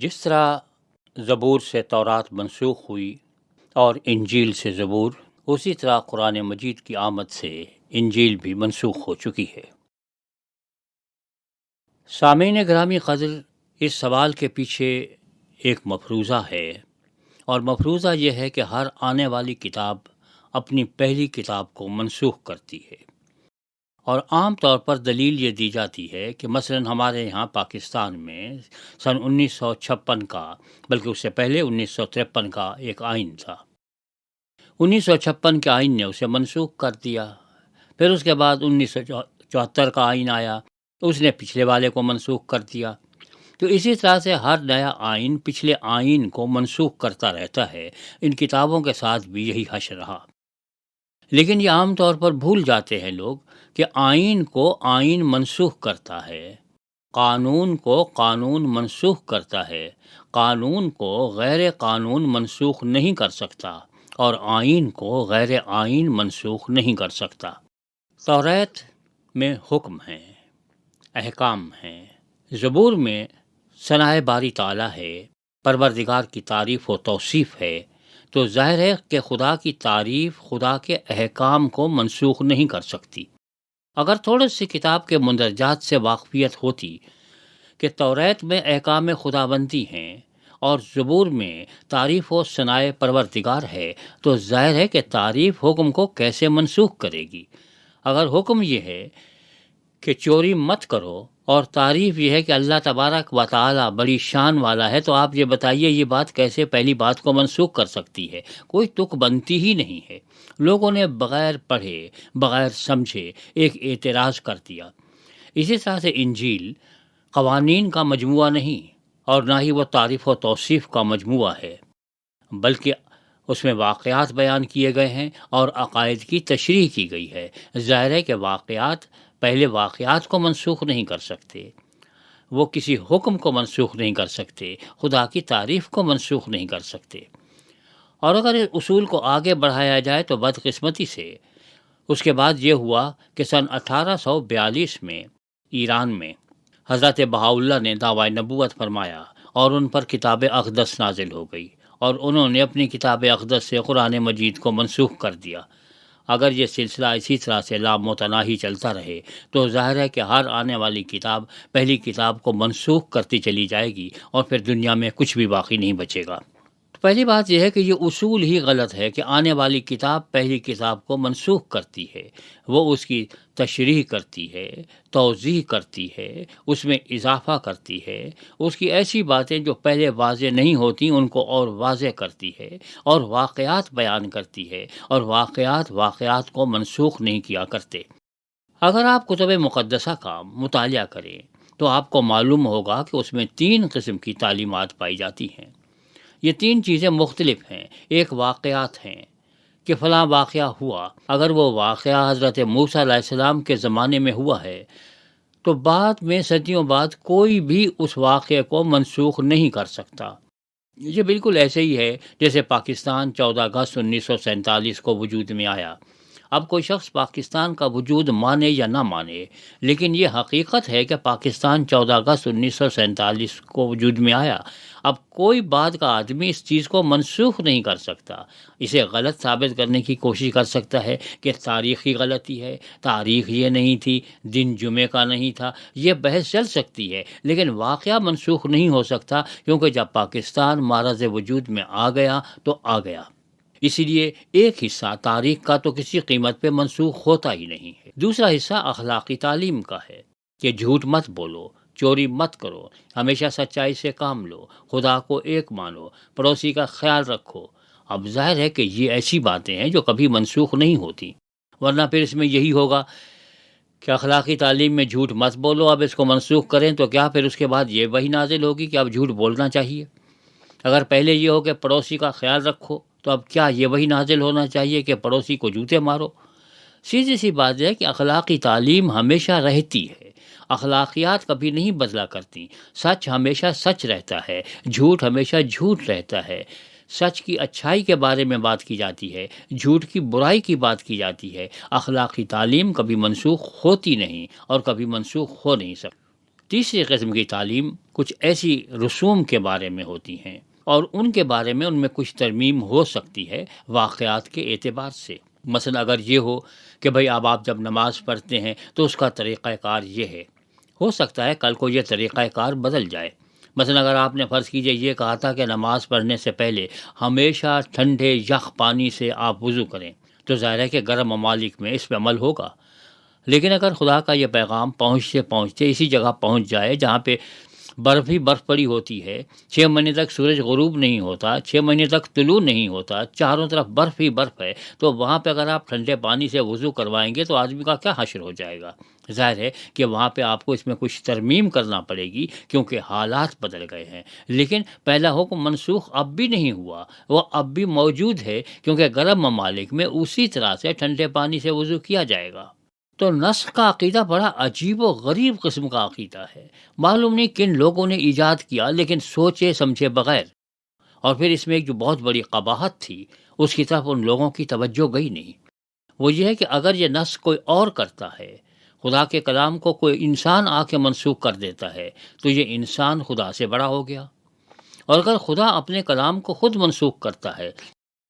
جس طرح زبور سے تورات منسوخ ہوئی اور انجیل سے زبور، اسی طرح قرآن مجید کی آمد سے انجیل بھی منسوخ ہو چکی ہے۔ سامعین گرامی قدر، اس سوال کے پیچھے ایک مفروضہ ہے، اور مفروضہ یہ ہے کہ ہر آنے والی کتاب اپنی پہلی کتاب کو منسوخ کرتی ہے، اور عام طور پر دلیل یہ دی جاتی ہے کہ مثلاً ہمارے یہاں پاکستان میں سن 1956 کا، بلکہ اس سے پہلے 1953 کا ایک آئین تھا۔ 1956 کے آئین نے اسے منسوخ کر دیا، پھر اس کے بعد 1974 کا آئین آیا، اس نے پچھلے والے کو منسوخ کر دیا۔ تو اسی طرح سے ہر نیا آئین پچھلے آئین کو منسوخ کرتا رہتا ہے۔ ان کتابوں کے ساتھ بھی یہی حش رہا، لیکن یہ عام طور پر بھول جاتے ہیں لوگ کہ آئین کو آئین منسوخ کرتا ہے، قانون کو قانون منسوخ کرتا ہے، قانون کو غیر قانون منسوخ نہیں کر سکتا، اور آئین کو غیر آئین منسوخ نہیں کر سکتا۔ توریت میں حکم ہیں، احکام ہیں، زبور میں ثنائے باری تعالیٰ ہے، پروردگار کی تعریف و توصیف ہے، تو ظاہر ہے کہ خدا کی تعریف خدا کے احکام کو منسوخ نہیں کر سکتی۔ اگر تھوڑی سی کتاب کے مندرجات سے واقفیت ہوتی کہ توریت میں احکام خداوندی ہیں اور زبور میں تعریف و ثنائے پروردگار ہے، تو ظاہر ہے کہ تعریف حکم کو کیسے منسوخ کرے گی۔ اگر حکم یہ ہے کہ چوری مت کرو اور تعریف یہ ہے کہ اللہ تبارک و تعالی بڑی شان والا ہے، تو آپ یہ بتائیے یہ بات کیسے پہلی بات کو منسوخ کر سکتی ہے؟ کوئی تک بنتی ہی نہیں ہے۔ لوگوں نے بغیر پڑھے بغیر سمجھے ایک اعتراض کر دیا۔ اسی طرح سے انجیل قوانین کا مجموعہ نہیں، اور نہ ہی وہ تعریف و توصیف کا مجموعہ ہے، بلکہ اس میں واقعات بیان کیے گئے ہیں اور عقائد کی تشریح کی گئی ہے۔ ظاہر ہے کہ واقعات پہلے واقعات کو منسوخ نہیں کر سکتے، وہ کسی حکم کو منسوخ نہیں کر سکتے، خدا کی تعریف کو منسوخ نہیں کر سکتے۔ اور اگر اس اصول کو آگے بڑھایا جائے تو بدقسمتی سے اس کے بعد یہ ہوا کہ سن 1842 میں ایران میں حضرت بہاءاللہ نے دعویٰ نبوت فرمایا اور ان پر کتاب اقدس نازل ہو گئی، اور انہوں نے اپنی کتاب اقدس سے قرآن مجید کو منسوخ کر دیا۔ اگر یہ سلسلہ اسی طرح سے لامتناہی چلتا رہے تو ظاہر ہے کہ ہر آنے والی کتاب پہلی کتاب کو منسوخ کرتی چلی جائے گی، اور پھر دنیا میں کچھ بھی باقی نہیں بچے گا۔ پہلی بات یہ ہے کہ یہ اصول ہی غلط ہے کہ آنے والی کتاب پہلی کتاب کو منسوخ کرتی ہے۔ وہ اس کی تشریح کرتی ہے، توضیح کرتی ہے، اس میں اضافہ کرتی ہے، اس کی ایسی باتیں جو پہلے واضح نہیں ہوتی ان کو اور واضح کرتی ہے، اور واقعات بیان کرتی ہے، اور واقعات کو منسوخ نہیں کیا کرتے۔ اگر آپ کتب مقدسہ کا مطالعہ کریں تو آپ کو معلوم ہوگا کہ اس میں 3 قسم کی تعلیمات پائی جاتی ہیں۔ یہ 3 چیزیں مختلف ہیں۔ ایک واقعات ہیں کہ فلاں واقعہ ہوا، اگر وہ واقعہ حضرت موسیٰ علیہ السلام کے زمانے میں ہوا ہے تو بعد میں صدیوں بعد کوئی بھی اس واقعے کو منسوخ نہیں کر سکتا۔ یہ بالکل ایسے ہی ہے جیسے پاکستان 14 اگست 1947 کو وجود میں آیا۔ اب کوئی شخص پاکستان کا وجود مانے یا نہ مانے، لیکن یہ حقیقت ہے کہ پاکستان 14 اگست 1947 کو وجود میں آیا۔ اب کوئی بعد کا آدمی اس چیز کو منسوخ نہیں کر سکتا، اسے غلط ثابت کرنے کی کوشش کر سکتا ہے کہ تاریخی غلطی ہے، تاریخ یہ نہیں تھی، دن جمعے کا نہیں تھا، یہ بحث چل سکتی ہے، لیکن واقعہ منسوخ نہیں ہو سکتا، کیونکہ جب پاکستان معرض وجود میں آ گیا تو آ گیا۔ اسی لیے ایک حصہ تاریخ کا تو کسی قیمت پہ منسوخ ہوتا ہی نہیں ہے۔ دوسرا حصہ اخلاقی تعلیم کا ہے کہ جھوٹ مت بولو، چوری مت کرو، ہمیشہ سچائی سے کام لو، خدا کو ایک مانو، پڑوسی کا خیال رکھو۔ اب ظاہر ہے کہ یہ ایسی باتیں ہیں جو کبھی منسوخ نہیں ہوتی، ورنہ پھر اس میں یہی ہوگا کہ اخلاقی تعلیم میں جھوٹ مت بولو، اب اس کو منسوخ کریں تو کیا پھر اس کے بعد یہ وہی نازل ہوگی کہ اب جھوٹ بولنا چاہیے؟ اگر پہلے یہ ہو کہ پڑوسی کا خیال رکھو تو اب کیا یہ وہی نازل ہونا چاہیے کہ پڑوسی کو جوتے مارو؟ سیدھی سی بات ہے کہ اخلاقی تعلیم ہمیشہ رہتی ہے، اخلاقیات کبھی نہیں بدلا کرتی، سچ ہمیشہ سچ رہتا ہے، جھوٹ ہمیشہ جھوٹ رہتا ہے، سچ کی اچھائی کے بارے میں بات کی جاتی ہے، جھوٹ کی برائی کی بات کی جاتی ہے۔ اخلاقی تعلیم کبھی منسوخ ہوتی نہیں اور کبھی منسوخ ہو نہیں سکتی۔ تیسری قسم کی تعلیم کچھ ایسی رسوم کے بارے میں ہوتی ہیں اور ان کے بارے میں ان میں کچھ ترمیم ہو سکتی ہے واقعات کے اعتبار سے۔ مثلا اگر یہ ہو کہ بھئی اب آپ جب نماز پڑھتے ہیں تو اس کا طریقہ کار یہ ہے، ہو سکتا ہے کل کو یہ طریقہ کار بدل جائے۔ مثلا اگر آپ نے فرض کیجئے یہ کہا تھا کہ نماز پڑھنے سے پہلے ہمیشہ ٹھنڈے یخ پانی سے آپ وضو کریں، تو ظاہر ہے کہ گرم ممالک میں اس پہ عمل ہوگا۔ لیکن اگر خدا کا یہ پیغام پہنچتے پہنچتے اسی جگہ پہنچ جائے جہاں پہ برف ہی برف پڑی ہوتی ہے، 6 مہینے تک سورج غروب نہیں ہوتا، 6 مہینے تک طلوع نہیں ہوتا، چاروں طرف برف ہی برف ہے، تو وہاں پہ اگر آپ ٹھنڈے پانی سے وضو کروائیں گے تو آدمی کا کیا حشر ہو جائے گا؟ ظاہر ہے کہ وہاں پہ آپ کو اس میں کچھ ترمیم کرنا پڑے گی کیونکہ حالات بدل گئے ہیں۔ لیکن پہلا حکم منسوخ اب بھی نہیں ہوا، وہ اب بھی موجود ہے، کیونکہ گرم ممالک میں اسی طرح سے ٹھنڈے پانی سے وضو کیا جائے گا۔ تو نسخ کا عقیدہ بڑا عجیب و غریب قسم کا عقیدہ ہے، معلوم نہیں کن لوگوں نے ایجاد کیا، لیکن سوچے سمجھے بغیر۔ اور پھر اس میں ایک جو بہت بڑی قباحت تھی اس کی طرف ان لوگوں کی توجہ گئی نہیں۔ وہ یہ ہے کہ اگر یہ نسخ کوئی اور کرتا ہے، خدا کے کلام کو کوئی انسان آ کے منسوخ کر دیتا ہے، تو یہ انسان خدا سے بڑا ہو گیا۔ اور اگر خدا اپنے کلام کو خود منسوخ کرتا ہے،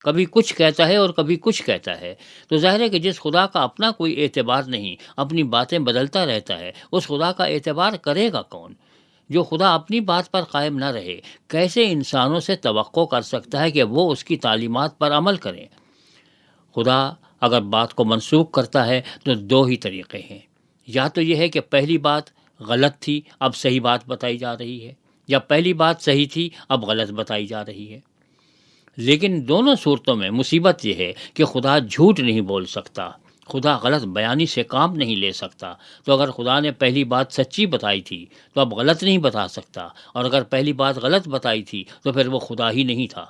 کبھی کچھ کہتا ہے اور کبھی کچھ کہتا ہے، تو ظاہر ہے کہ جس خدا کا اپنا کوئی اعتبار نہیں، اپنی باتیں بدلتا رہتا ہے، اس خدا کا اعتبار کرے گا کون؟ جو خدا اپنی بات پر قائم نہ رہے، کیسے انسانوں سے توقع کر سکتا ہے کہ وہ اس کی تعلیمات پر عمل کریں؟ خدا اگر بات کو منسوخ کرتا ہے تو دو ہی طریقے ہیں، یا تو یہ ہے کہ پہلی بات غلط تھی اب صحیح بات بتائی جا رہی ہے، یا پہلی بات صحیح تھی اب غلط بتائی جا رہی ہے۔ لیکن دونوں صورتوں میں مصیبت یہ ہے کہ خدا جھوٹ نہیں بول سکتا، خدا غلط بیانی سے کام نہیں لے سکتا۔ تو اگر خدا نے پہلی بات سچی بتائی تھی تو اب غلط نہیں بتا سکتا، اور اگر پہلی بات غلط بتائی تھی تو پھر وہ خدا ہی نہیں تھا۔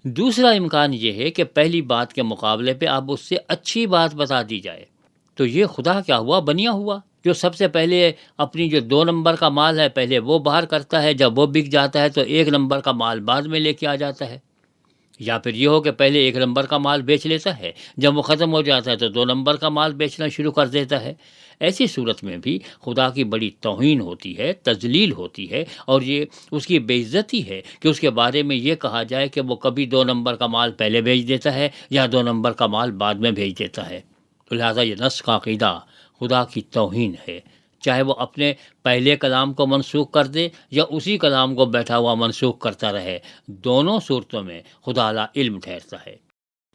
دوسرا امکان یہ ہے کہ پہلی بات کے مقابلے پہ اب اس سے اچھی بات بتا دی جائے، تو یہ خدا کیا ہوا؟ بنیا ہوا، جو سب سے پہلے اپنی جو 2 نمبر کا مال ہے پہلے وہ باہر کرتا ہے، جب وہ بک جاتا ہے تو 1 نمبر کا مال بعد میں لے کے آ جاتا ہے۔ یا پھر یہ ہو کہ پہلے 1 نمبر کا مال بیچ لیتا ہے، جب وہ ختم ہو جاتا ہے تو 2 نمبر کا مال بیچنا شروع کر دیتا ہے۔ ایسی صورت میں بھی خدا کی بڑی توہین ہوتی ہے، تذلیل ہوتی ہے، اور یہ اس کی بے عزتی ہے کہ اس کے بارے میں یہ کہا جائے کہ وہ کبھی 2 نمبر کا مال پہلے بھیج دیتا ہے یا 2 نمبر کا مال بعد میں بھیج دیتا ہے۔ تو لہٰذا یہ نسخ کا عقیدہ خدا کی توہین ہے، چاہے وہ اپنے پہلے کلام کو منسوخ کر دے یا اسی کلام کو بیٹھا ہوا منسوخ کرتا رہے، دونوں صورتوں میں خدا لا علم ٹھہرتا ہے۔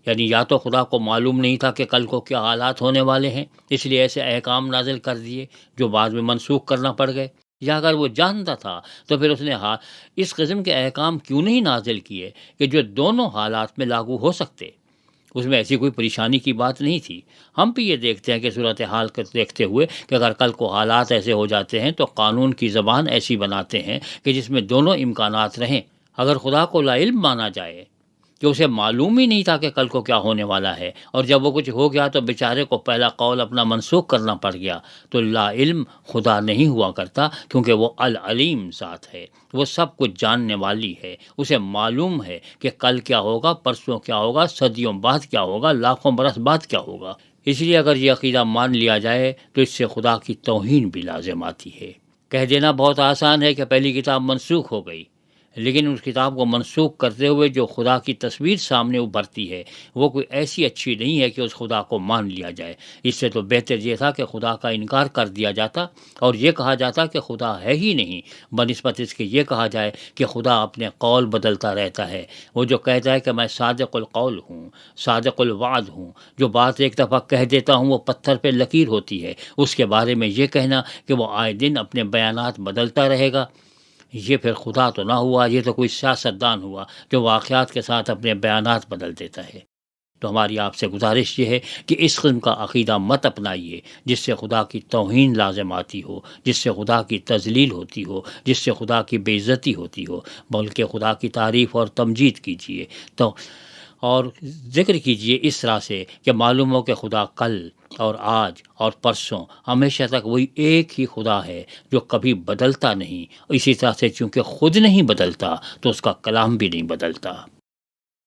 یعنی یا تو خدا کو معلوم نہیں تھا کہ کل کو کیا حالات ہونے والے ہیں، اس لیے ایسے احکام نازل کر دیے جو بعد میں منسوخ کرنا پڑ گئے، یا اگر وہ جانتا تھا تو پھر اس نے اس قسم کے احکام کیوں نہیں نازل کیے کہ جو دونوں حالات میں لاگو ہو سکتے؟ اس میں ایسی کوئی پریشانی کی بات نہیں تھی۔ ہم بھی یہ دیکھتے ہیں کہ صورتحال کو دیکھتے ہوئے کہ اگر کل کو حالات ایسے ہو جاتے ہیں تو قانون کی زبان ایسی بناتے ہیں کہ جس میں دونوں امکانات رہیں۔ اگر خدا کو لا علم مانا جائے کہ اسے معلوم ہی نہیں تھا کہ کل کو کیا ہونے والا ہے، اور جب وہ کچھ ہو گیا تو بیچارے کو پہلا قول اپنا منسوخ کرنا پڑ گیا، تو لا علم خدا نہیں ہوا کرتا، کیونکہ وہ العلیم ذات ہے، وہ سب کچھ جاننے والی ہے، اسے معلوم ہے کہ کل کیا ہوگا، پرسوں کیا ہوگا، صدیوں بعد کیا ہوگا، لاکھوں برس بعد کیا ہوگا۔ اس لیے اگر یہ عقیدہ مان لیا جائے تو اس سے خدا کی توہین بھی لازم آتی ہے۔ کہہ دینا بہت آسان ہے کہ پہلی کتاب منسوخ ہو گئی، لیکن اس کتاب کو منسوخ کرتے ہوئے جو خدا کی تصویر سامنے ابھرتی ہے وہ کوئی ایسی اچھی نہیں ہے کہ اس خدا کو مان لیا جائے۔ اس سے تو بہتر یہ تھا کہ خدا کا انکار کر دیا جاتا اور یہ کہا جاتا کہ خدا ہے ہی نہیں، بنسبت اس کے یہ کہا جائے کہ خدا اپنے قول بدلتا رہتا ہے۔ وہ جو کہتا ہے کہ میں صادق القول ہوں، صادق الوعد ہوں، جو بات ایک دفعہ کہہ دیتا ہوں وہ پتھر پہ لکیر ہوتی ہے، اس کے بارے میں یہ کہنا کہ وہ آئے دن اپنے بیانات بدلتا رہے گا، یہ پھر خدا تو نہ ہوا، یہ تو کوئی سیاستدان ہوا جو واقعات کے ساتھ اپنے بیانات بدل دیتا ہے۔ تو ہماری آپ سے گزارش یہ ہے کہ اس قسم کا عقیدہ مت اپنائیے جس سے خدا کی توہین لازم آتی ہو، جس سے خدا کی تذلیل ہوتی ہو، جس سے خدا کی بے عزتی ہوتی ہو، بلکہ خدا کی تعریف اور تمجید کیجیے تو اور ذکر کیجیے اس طرح سے کہ معلوم ہو کہ خدا کل اور آج اور پرسوں ہمیشہ تک وہی ایک ہی خدا ہے جو کبھی بدلتا نہیں، اسی طرح سے چونکہ خود نہیں بدلتا تو اس کا کلام بھی نہیں بدلتا۔